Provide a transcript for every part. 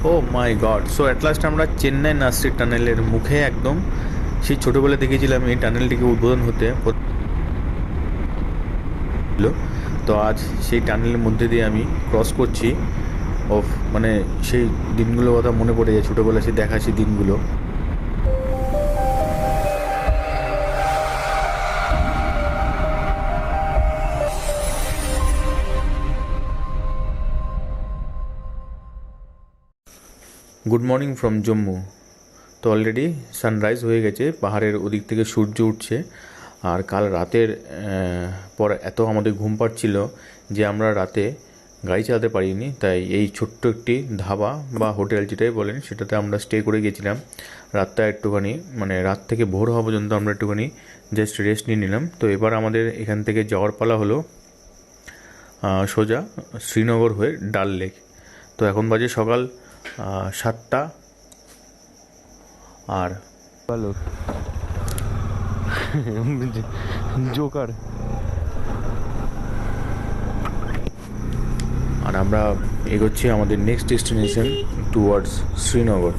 O my god, so at last আমরা Chennai nursing টানেলের মুখে একদম, সেই ছোটোবেলা দেখেছিলাম এই টানেলটিকে উদ্বোধন হতে। তো আজ সেই টানেলের মধ্যে দিয়ে আমি ক্রস করছি। অফ মানে সেই দিনগুলোর কথা মনে পড়ে যায়, ছোটোবেলা সে দেখা সেই দিনগুলো। Good morning from Jammu. তো অলরেডি সানরাইজ হয়ে গেছে, পাহাড়ের ওদিক থেকে সূর্য উঠছে। আর কাল রাতের পর এত আমাদের ঘুম পাচ্ছিল যে আমরা রাতে গাড়ি চালাতে পারিনি, তাই এই ছোট্ট একটি ধাবা বা হোটেল যেটাই বলেন সেটাতে আমরা স্টে করে গেছিলাম। রাতটা একটুখানি মানে রাত থেকে ভোর হওয়া পর্যন্ত আমরা একটুখানি জাস্ট রেস্ট নিয়ে নিলাম। তো এবার আমাদের এখান থেকে যাওয়ার পালা হলো সোজা শ্রীনগর হয়ে ডাল লেক। তো এখন বাজে সকাল 7টা। আর ভালো জোকার। আর আমরা এগোচ্ছি আমাদের next destination towards Srinagar.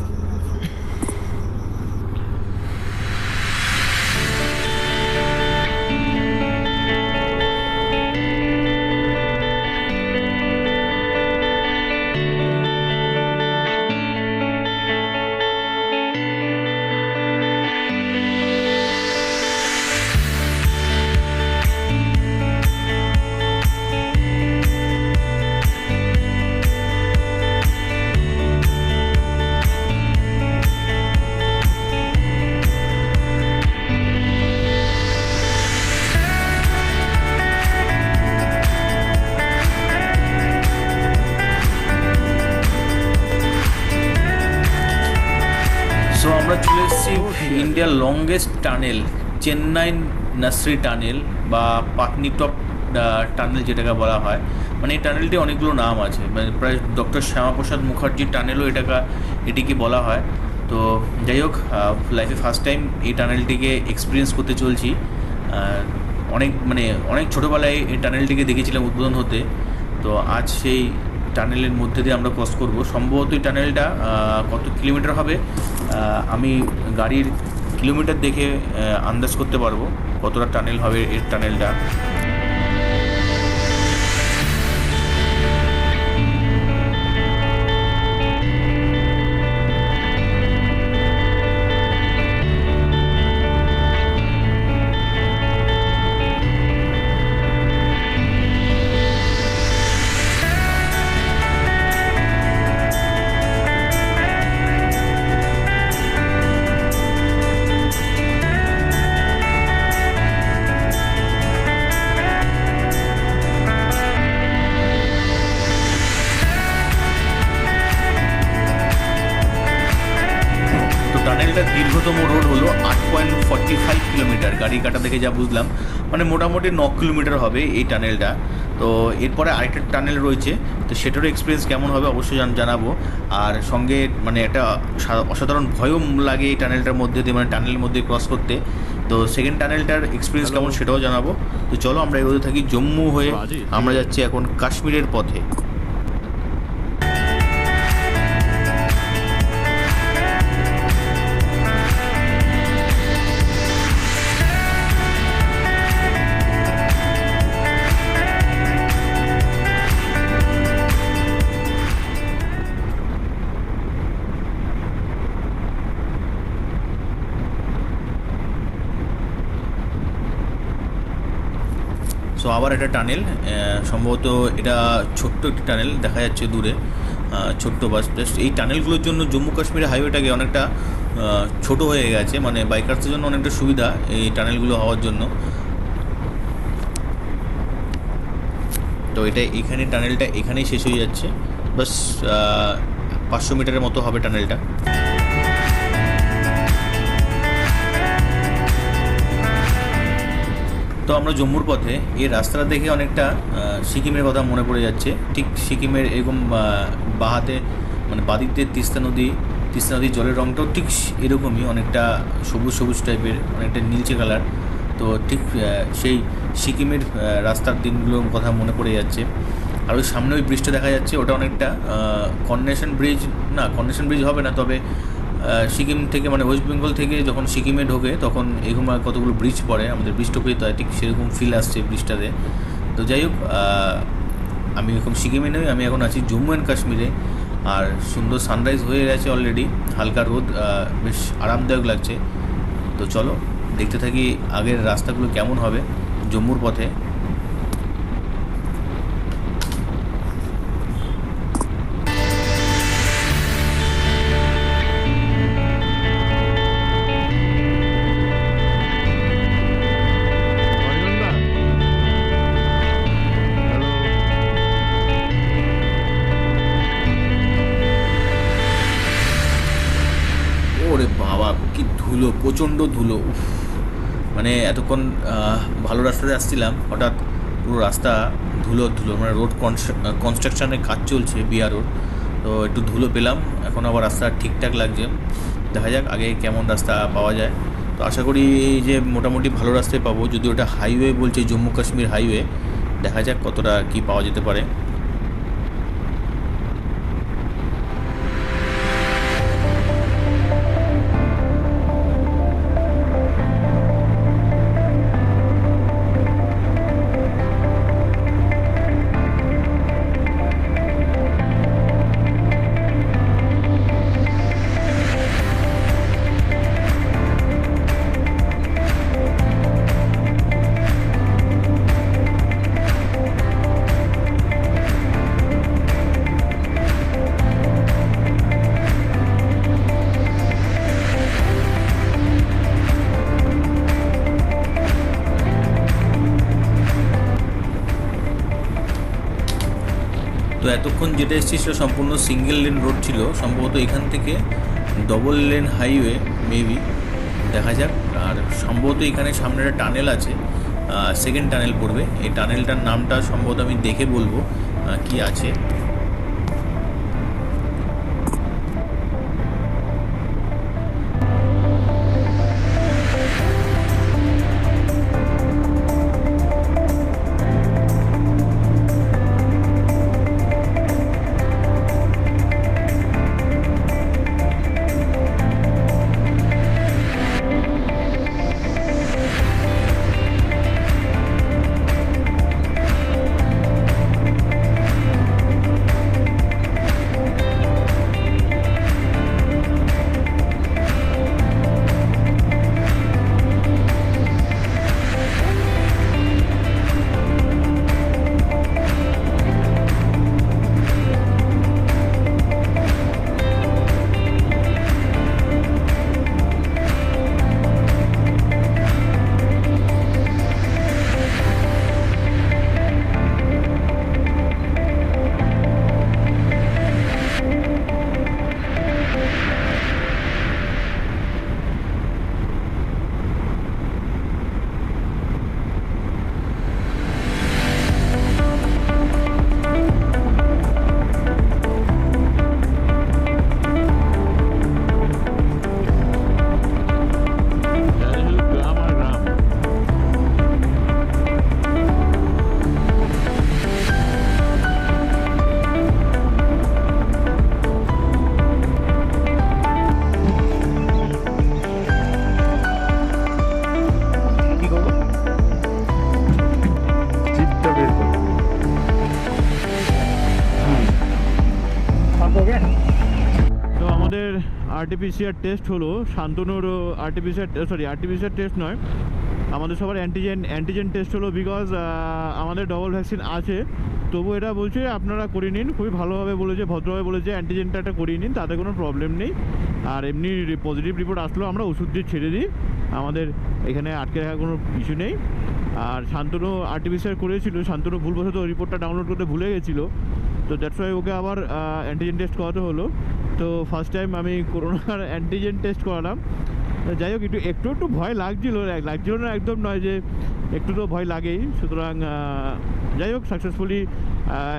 So আমরা চলে এসেছি ইন্ডিয়ার longest tunnel, Chennai nursing tunnel বা পাটনিটপ টানেল যেটাকে বলা হয়। মানে এই টানেলটি অনেকগুলো নাম আছে, মানে প্রায় ডক্টর শ্যামাপ্রসাদ মুখার্জির টানেলও এটিকে বলা হয়। তো যাই হোক, লাইফে ফার্স্ট টাইম এই টানেলটিকে এক্সপিরিয়েন্স করতে চলছি। অনেক ছোটোবেলায় এই টানেলটিকে দেখেছিলাম উদ্বোধন হতে। তো আজ সেই টানেলের মধ্যে দিয়ে আমরা ক্রস করব। সম্ভবত এই টানেলটা কত কিলোমিটার হবে আমি গাড়ির কিলোমিটার দেখে আন্দাজ করতে পারবো কতটা টানেল হবে এর টানেলটা। টানেলটার দীর্ঘতম রোড হলো 8.45 কিলোমিটার। গাড়ি কাটা দেখে যা বুঝলাম, মানে মোটামুটি 9 কিলোমিটার হবে এই টানেলটা। তো এরপরে আরেকটা টানেল রয়েছে, তো সেটারও এক্সপিরিয়েন্স কেমন হবে অবশ্যই জানাবো। আর সঙ্গে মানে একটা অসাধারণ ভয়ও লাগে এই টানেলটার মধ্যে দিয়ে, মানে টানেলের মধ্যে ক্রস করতে। তো সেকেন্ড টানেলটার এক্সপিরিয়েন্স কেমন সেটাও জানাবো। তো চলো আমরা এগোতে থাকি। জম্মু হয়ে আমরা যাচ্ছি এখন কাশ্মীরের পথে। সো আবার একটা টানেল, সম্ভবত এটা ছোট্ট একটি টানেল দেখা যাচ্ছে দূরে, ছোট্ট বাস। জাস্ট এই টানেলগুলোর জন্য জম্মু কাশ্মীরের হাইওয়েটাকে অনেকটা ছোট হয়ে গেছে, মানে বাইকার্সদের জন্য অনেকটা সুবিধা এই টানেলগুলো হওয়ার জন্য। তো টানেলটা এখানেই শেষ হয়ে যাচ্ছে, বাস 500 মিটারের মতো হবে টানেলটা। তো আমরা জম্মুর পথে এই রাস্তাটা দেখে অনেকটা সিকিমের কথা মনে পড়ে যাচ্ছে। ঠিক সিকিমের এরকম বাহাতে মানে বাদিকতে তিস্তা নদীর জলের রঙটাও ঠিক এরকমই, অনেকটা সবুজ টাইপের, অনেকটা নীলচে কালার। তো ঠিক সেই সিকিমের রাস্তার দিনগুলোর কথা মনে পড়ে যাচ্ছে। আর ওই সামনে ওই ব্রিজটা দেখা যাচ্ছে, ওটা অনেকটা কন্ডেশন ব্রিজ না, কন্ডেশন ব্রিজ হবে না, তবে সিকিম থেকে মানে ওয়েস্ট বেঙ্গল থেকে যখন সিকিমে ঢোকে তখন এরকম কতগুলো ব্রিজ পড়ে, আমাদের ব্রিজটা পেতে হয়, ঠিক সেরকম ফিল আসছে ব্রিজটাতে। তো যাই হোক, আমি এখন সিকিমে নই, আমি এখন আছি জম্মু অ্যান্ড কাশ্মীরে। আর সুন্দর সানরাইজ হয়ে গেছে অলরেডি, হালকা রোদ, বেশ আরামদায়ক লাগছে। তো চলো দেখতে থাকি আগের রাস্তাগুলো কেমন হবে জম্মুর পথে। ওরে বাবা কি ধুলো, প্রচণ্ড ধুলো, উফ! মানে এতক্ষণ ভালো রাস্তাতে আসছিলাম, হঠাৎ পুরো রাস্তা ধুলো ধুলো, মানে রোড কনস্ট্রাকশনের কাজ চলছে বিআর রোড, তো একটু ধুলো পেলাম। এখন আবার রাস্তা ঠিকঠাক লাগছে, দেখা যাক আগে কেমন রাস্তা পাওয়া যায়। তো আশা করি যে মোটামুটি ভালো রাস্তায় পাবো, যদি ওটা হাইওয়ে বলছে, জম্মু কাশ্মীর হাইওয়ে, দেখা যাক কতটা কি পাওয়া যেতে পারে। তো এতক্ষণ যেটা এসেছি সেটা সম্পূর্ণ সিঙ্গেল লেন রোড ছিল, সম্ভবত এখান থেকে ডবল লেন হাইওয়ে মেবি, দেখা যাক। আর সম্ভবত এখানে সামনে একটা টানেল আছে, সেকেন্ড টানেল পড়বে, এই টানেলটার নামটা সম্ভবত আমি দেখে বলবো কি আছে। আরটিপিসিআর টেস্ট হলো, শান্তনুর আরটিপিসিআর টেস্ট নয়, আমাদের সবার অ্যান্টিজেন টেস্ট হলো। বিকজ আমাদের ডবল ভ্যাকসিন আছে, তবু এটা বলছে আপনারা করে নিন, খুবই ভালোভাবে বলেছে, ভদ্রভাবে বলেছে অ্যান্টিজেনটা একটা করিয়ে নিন, তাতে কোনো প্রবলেম নেই। আর এমনি পজিটিভ রিপোর্ট আসলেও আমরা ওষুধ দিয়ে ছেড়ে দিই, আমাদের এখানে আটকে রাখার কোনো ইস্যু নেই। আর শান্তনু আরটিপিসিআর করেছিল, শান্তনু ভুলবশত রিপোর্টটা ডাউনলোড করতে ভুলে গেছিলো, তো দ্যাটস ওয়াই ওকে আবার অ্যান্টিজেন টেস্ট করাতে হলো। তো ফার্স্ট টাইম আমি করোনার অ্যান্টিজেন টেস্ট করালাম। যাই হোক, একটু ভয় লাগছিল না, একদম নয় যে একটু তো ভয় লাগেই। সুতরাং যাই হোক, সাকসেসফুলি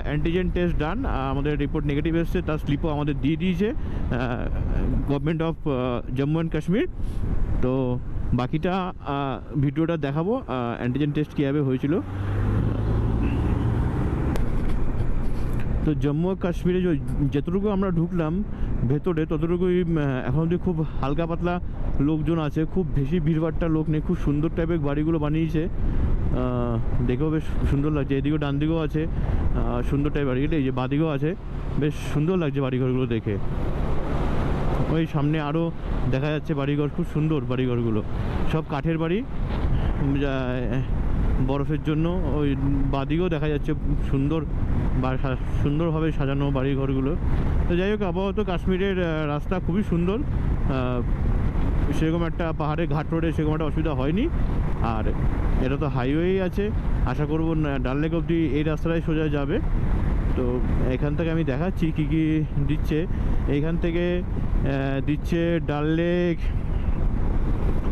অ্যান্টিজেন টেস্ট ডান, আমাদের রিপোর্ট নেগেটিভ এসছে, তার স্লিপও আমাদের দিয়ে দিয়েছে government of Jammu and Kashmir. তো বাকিটা ভিডিওটা দেখাবো অ্যান্টিজেন টেস্ট কীভাবে হয়েছিল। তো জম্মু ও কাশ্মীরে যতটুকু আমরা ঢুকলাম ভেতরে ততটুকুই এখন অবধি খুব হালকা পাতলা লোকজন আছে, খুব বেশি ভিড়ভাট্টা লোক নেই। খুব সুন্দর টাইপের বাড়িগুলো বানিয়েছে, দেখেও বেশ সুন্দর লাগছে। এদিকেও ডান দিকেও আছে সুন্দর টাইপ বাড়ি, এই যে বাদিকেও আছে, বেশ সুন্দর লাগছে বাড়িঘরগুলো দেখে। ওই সামনে আরও দেখা যাচ্ছে বাড়িঘর, খুব সুন্দর বাড়িঘরগুলো, সব কাঠের বাড়ি বরফের জন্য। ওই বাদিকেও দেখা যাচ্ছে সুন্দর সুন্দরভাবে সাজানো বাড়িঘরগুলো। তো যাই হোক, আপাতত কাশ্মীরের রাস্তা খুবই সুন্দর, সেরকম একটা পাহাড়ে ঘাট রোডে সেরকম একটা অসুবিধা হয়নি। আর এটা তো হাইওয়েই আছে, আশা করব ডাল লেক অবধি এই রাস্তাটাই সোজা যাবে। তো এখান থেকে আমি দেখাচ্ছি কী কী দিচ্ছে। এইখান থেকে দিচ্ছে ডাল লেক,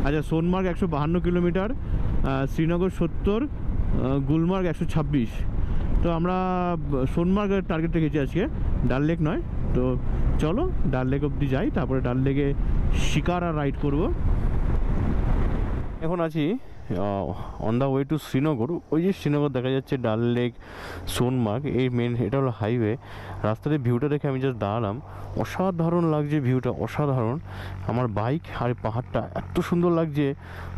আচ্ছা সোনমার্গ 152 কিলোমিটার, শ্রীনগর 70, গুলমার্গ 126। তো আমরা সোনমার্গের টার্গেট রেখেছি আজকে, ডাল লেক নয়। তো চলো ডাল লেক অবধি যাই, তারপরে ডাল লেকে শিকারা রাইড করব। এখন আছি on the way to Srinagar. ওই যে শ্রীনগর দেখা যাচ্ছে, ডাল লেক, সোনমার্গ, এই মেন এটা হলো হাইওয়ে। রাস্তাতে ভিউটা দেখে আমি জাস্ট দাঁড়ালাম, অসাধারণ লাগছে ভিউটা, অসাধারণ। আমার বাইক আর পাহাড়টা এত সুন্দর লাগছে,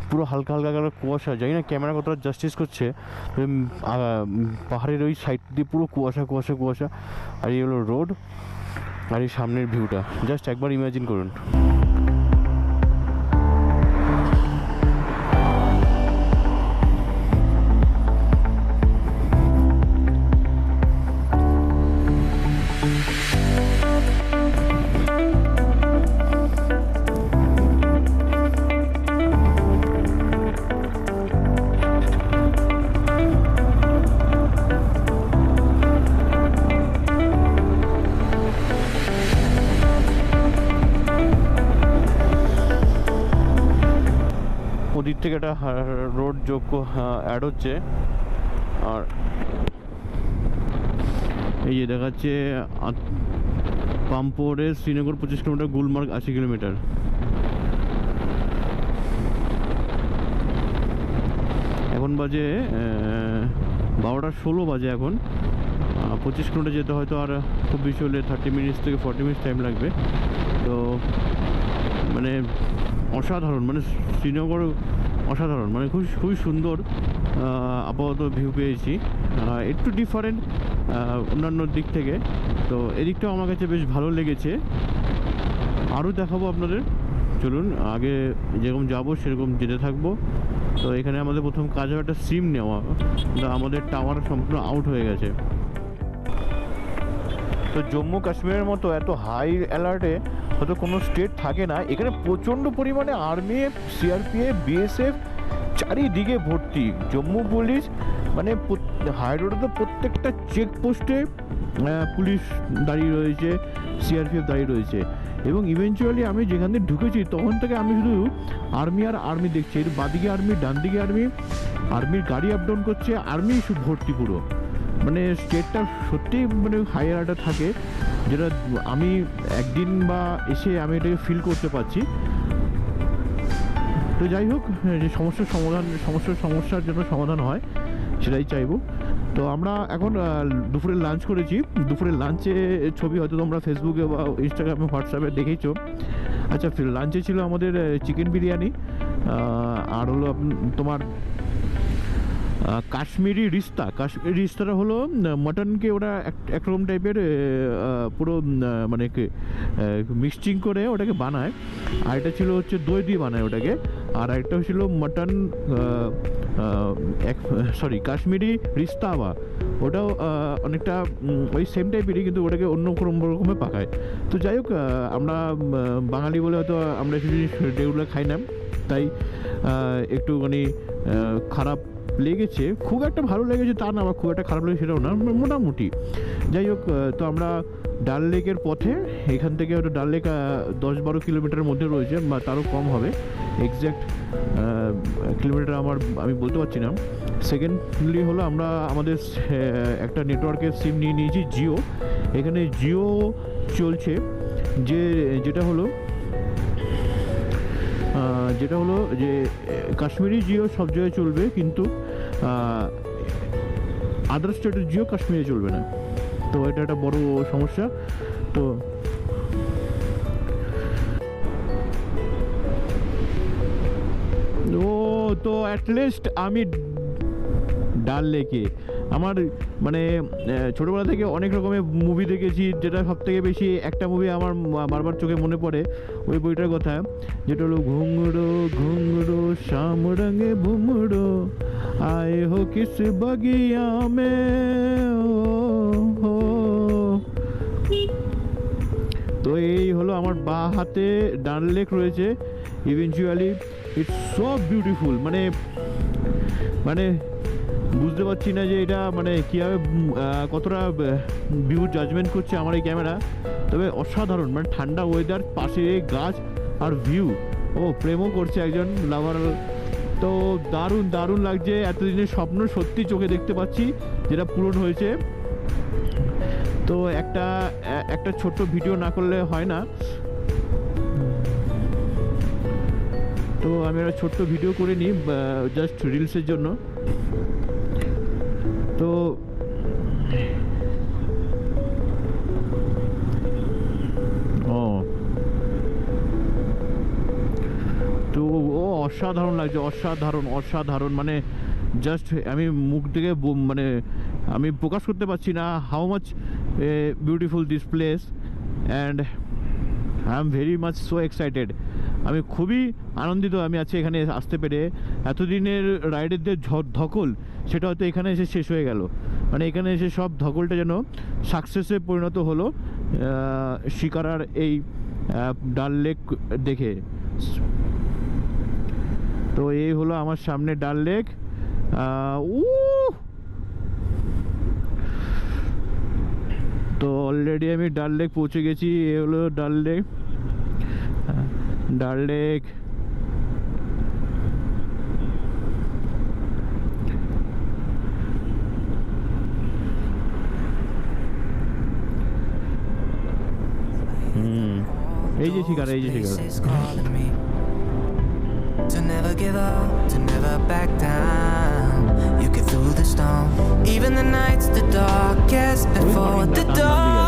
পুরো হালকা হালকা কালার কুয়াশা, জানি না ক্যামেরা কতটা জাস্টিস করছে। পাহাড়ের ওই সাইড দিয়ে পুরো কুয়াশা কুয়াশা কুয়াশা, আর এই হলো রোড, আর এই সামনের ভিউটা জাস্ট একবার ইমাজিন করুন। ওদিক থেকে একটা রোড যোগ্য অ্যাড হচ্ছে। আর এই যে দেখাচ্ছে পাম্পোরে শ্রীনগর 25 কিলোমিটার, গুলমার্গ 80 কিলোমিটার। এখন বাজে 12:16 বাজে এখন। 25 কিলোমিটার যেতে হয়তো আর খুব বেশি হলে 30 মিনিটস থেকে 40 মিনিটস টাইম লাগবে। তো মানে অসাধারণ, মানে শ্রীনগর অসাধারণ, মানে খুবই সুন্দর আপাতত ভিউ পেয়েছি। একটু ডিফারেন্ট অন্যান্য দিক থেকে, তো এদিকটাও আমার কাছে বেশ ভালো লেগেছে। আরও দেখাবো আপনাদের, চলুন আগে যেরকম যাবো সেরকম যেতে থাকবো। তো এখানে আমাদের প্রথম কাজ হবে একটা সিম নেওয়া, আমাদের টাওয়ার সম্পূর্ণ আউট হয়ে গেছে। তো জম্মু কাশ্মীরের মতো এত হাই অ্যালার্টে হয়তো কোনো স্টেট থাকে না। এখানে প্রচণ্ড পরিমাণে আর্মি, সিআরপিএফ, বিএসএফ চারিদিকে ভর্তি। জম্মু পুলিশ মানে হাই রোডে তো প্রত্যেকটা চেকপোস্টে পুলিশ দাঁড়িয়ে রয়েছে, সিআরপিএফ দাঁড়িয়ে রয়েছে। এবং ইভেনচুয়ালি আমি যেখান থেকে ঢুকেছি তখন থেকে আমি শুধু আর্মি আর আর্মি দেখছি। এর বাদিকে আর্মি, ডান দিকে আর্মি, আর্মির গাড়ি আপ ডাউন করছে, আর্মি ভর্তি পুরো। মানে স্টেটটা সত্যিই মানে হাই অ্যালার্টে থাকে, যেটা আমি একদিন বা এসে আমি এটাকে ফিল করতে পারছি। তো যাই হোক, যে সমস্যার জন্য সমাধান হয় সেটাই চাইবো। তো আমরা এখন দুপুরে লাঞ্চ করেছি। দুপুরের লাঞ্চে ছবি হয়তো তোমরা ফেসবুকে বা ইনস্টাগ্রামে, হোয়াটসঅ্যাপে দেখেছো। আচ্ছা, লাঞ্চে ছিল আমাদের চিকেন বিরিয়ানি, আর হলো তোমার কাশ্মীরি রিস্তা। কাশ্মীরি রিস্তাটা হলো মাটনকে ওরা একরকম টাইপের পুরো মানে মিক্সচিং করে ওটাকে বানায়। আর এটা ছিল হচ্ছে দই দিয়ে বানায় ওটাকে। আর একটা ছিল মাটন সরি কাশ্মীরি রিস্তাওয়া, ওটাও অনেকটা ওই সেম টাইপেরই, কিন্তু ওটাকে অন্য রকমের পাকায়। তো যাই হোক, আমরা বাঙালি বলে হয়তো আমরা একটু জিনিস রেগুলার খাই না, তাই একটুখানি খারাপ লেগেছে। খুব একটা ভালো লেগেছে তা না, আবার খুব একটা খারাপ লেগেছে সেটাও না, মোটামুটি। যাই হোক, তো আমরা ডাল লেকের পথে, এখান থেকে ওটা ডাল লেক 10-12 কিলোমিটারের মধ্যে রয়েছে বা তারও কম হবে, এক্স্যাক্ট কিলোমিটার আমি বলতে পারছি না। সেকেন্ডলি হলো আমরা আমাদের একটা নেটওয়ার্কের সিম নিয়ে নিয়েছি, জিও। এখানে জিও চলছে, যেটা হলো যে কাশ্মীরি জিও সব জায়গায় চলবে, কিন্তু আদার স্টেটের জিও কাশ্মীরে চলবে না। তো এটা একটা বড় সমস্যা। তো তো অ্যাটলিস্ট আমি ডাল লেকে আমার মানে ছোটোবেলা থেকে অনেক রকমের মুভি দেখেছি, যেটা সব থেকে বেশি একটা মুভি আমার বারবার চোখে মনে পড়ে ওই বইটার কথা, যেটা হলো ঘুঙড়ো ঘুঙড়ো শাম রঙে ভুমড়ো আয়ে হো কিস বগিয়া মে ও। তো এই হলো আমার বা হাতে ডাল লেক রয়েছে। ইভেনচুয়ালি ইটস সো বিউটিফুল, মানে মানে বুঝতে পারছি না যে এটা মানে কীভাবে কতটা ভিউ জাজমেন্ট করছে আমার এই ক্যামেরা, তবে অসাধারণ, মানে ঠান্ডা ওয়েদার, পাশে এই গাছ আর ভিউ, ও প্রেমও করছে একজন লাভার। তো দারুণ দারুণ লাগছে, এতদিনের স্বপ্ন সত্যি চোখে দেখতে পাচ্ছি, যেটা পূরণ হয়েছে। তো একটা ছোট্ট ভিডিও না করলে হয় না, তো আমি একটা ছোট্ট ভিডিও করে নিই জাস্ট রিলসের জন্য। তো তো ও অসাধারণ লাগছে, অসাধারণ অসাধারণ, মানে জাস্ট আমি মুখ থেকে মানে আমি প্রকাশ করতে পারছি না how much beautiful this place, and I am very much so excited. আমি খুবই আনন্দিত আমি আজকে এখানে আসতে পেরে। এতদিনের রাইডারদের ধকল সেটা হয়তো এখানে এসে শেষ হয়ে গেল, মানে এখানে এসে সব ধকলটা যেন সাকসেসে পরিণত হলো শিকারার এই ডাল লেক দেখে। তো এই হলো আমার সামনে ডাল লেক। তো অলরেডি আমি ডাল লেক পৌঁছে গেছি। এ হলো ডাল লেক, ডাল লেক। এই যে শিকার, এই যে শিকার। To never give up, to never back down. You get through the storm, even the nights the darkest before the dawn.